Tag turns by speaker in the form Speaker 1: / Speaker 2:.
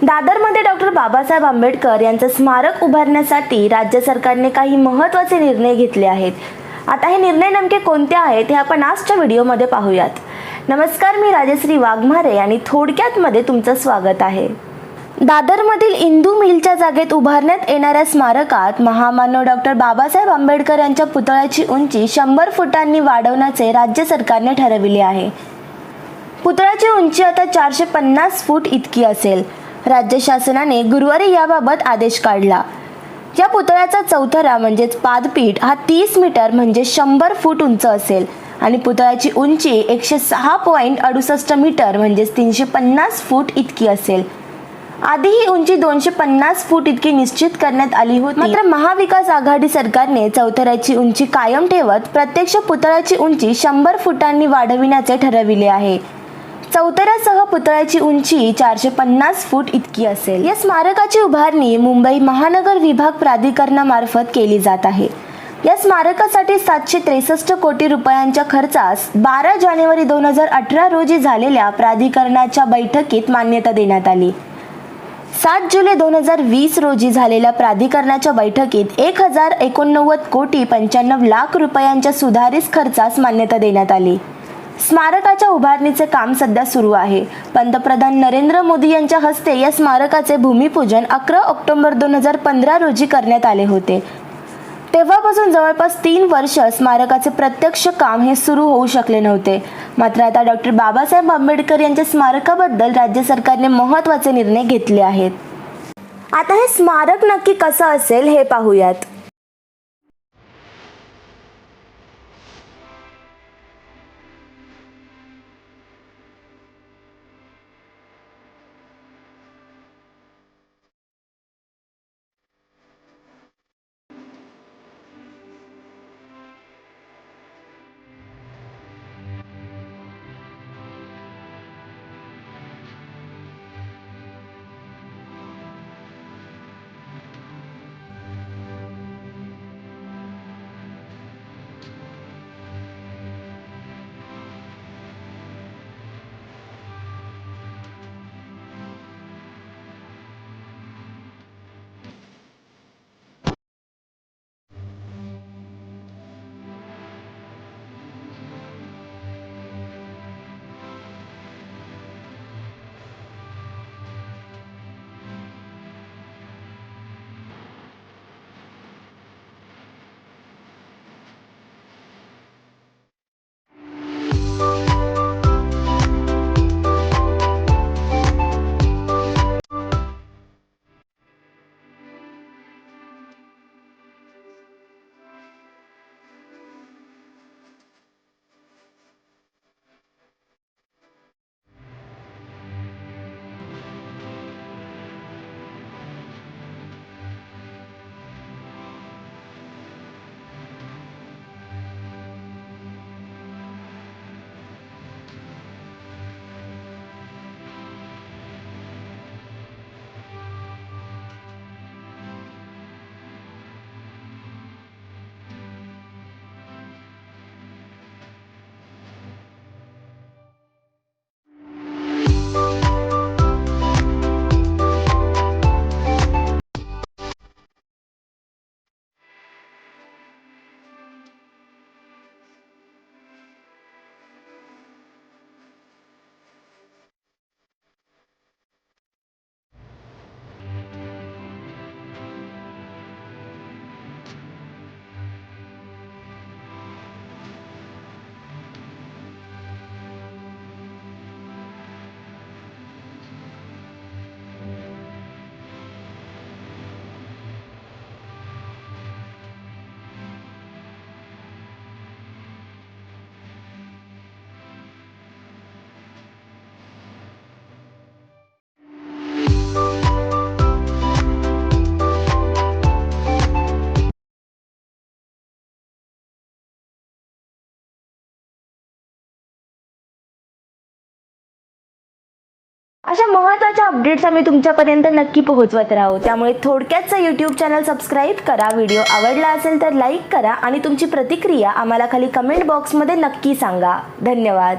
Speaker 1: दादरमध्ये डॉक्टर बाबासाहेब आंबेडकर यांचं स्मारक उभारण्यासाठी राज्य सरकारने काही महत्त्वाचे निर्णय घेतले आहेत. आता हे निर्णय नेमके कोणते आहेत हे आपण आजच्या व्हिडिओमध्ये पाहूयात. नमस्कार, मी राजश्री वाघमारे आणि थोडक्यात मध्ये तुमचं स्वागत आहे. दादरमधील इंदू मिलच्या जागेत उभारण्यात येणाऱ्या स्मारकात महामानव डॉक्टर बाबासाहेब आंबेडकर यांच्या पुतळ्याची उंची 100 फुटांनी वाढवण्याचे राज्य सरकारने ठरविले आहे. पुतळ्याची उंची आता 450 फूट इतकी असेल. राज्य शासनाने गुरुवारी याबाबत आदेश काढला. या पुतळ्याचा चौथरा म्हणजेच पादपीठ हा 30 मीटर म्हणजे 100 फूट उंच असेल आणि पुतळ्याची उंची 106.68 मीटर म्हणजेच 350 फूट इतकी असेल. आधी ही उंची 250 फूट इतकी निश्चित करण्यात आली होती. मात्र महाविकास आघाडी सरकारने चौथऱ्याची उंची कायम ठेवत प्रत्यक्ष पुतळ्याची उंची 100 फुटांनी वाढविण्याचे ठरविले आहे. चौथऱ्यासह पुतळ्याची उंची 450 फूट इतकी असेल. या स्मारकाची उभारणी मुंबई महानगर विभाग प्राधिकरणामार्फत केली जात आहे. या स्मारकासाठी 763 कोटी रुपयांच्या खर्चास 12 जानेवारी 2018 रोजी झालेल्या प्राधिकरणाच्या बैठकीत मान्यता देण्यात आली. 7 जुलै 2020 रोजी झालेल्या प्राधिकरणाच्या बैठकीत 1089 कोटी 95 लाख रुपयांच्या सुधारित खर्चास मान्यता देण्यात आली. स्मारकाच्या उभारणीचे काम सध्या सुरू आहे. पंतप्रधान नरेंद्र मोदी यांच्या हस्ते या स्मारकाचे भूमिपूजन 11 ऑक्टोबर 2015 रोजी करण्यात आले होते. तेव्हापासून जवळपास 3 वर्ष स्मारकाचे प्रत्यक्ष काम हे सुरू होऊ शकले नव्हते. मात्र आता डॉक्टर बाबासाहेब आंबेडकर यांच्या स्मारकाबद्दल राज्य सरकारने महत्त्वाचे निर्णय घेतले आहेत. आता हे स्मारक नक्की कसं असेल हे पाहूयात. अशा महत्त्वाच्या अपडेट्स आम्ही तुमच्यापर्यंत नक्की पोहोचवत राहू. त्यामुळे थोडक्यातचं यूट्यूब चॅनल सबस्क्राईब करा. व्हिडिओ आवडला असेल तर लाईक करा आणि तुमची प्रतिक्रिया आम्हाला खाली कमेंट बॉक्समध्ये नक्की सांगा. धन्यवाद.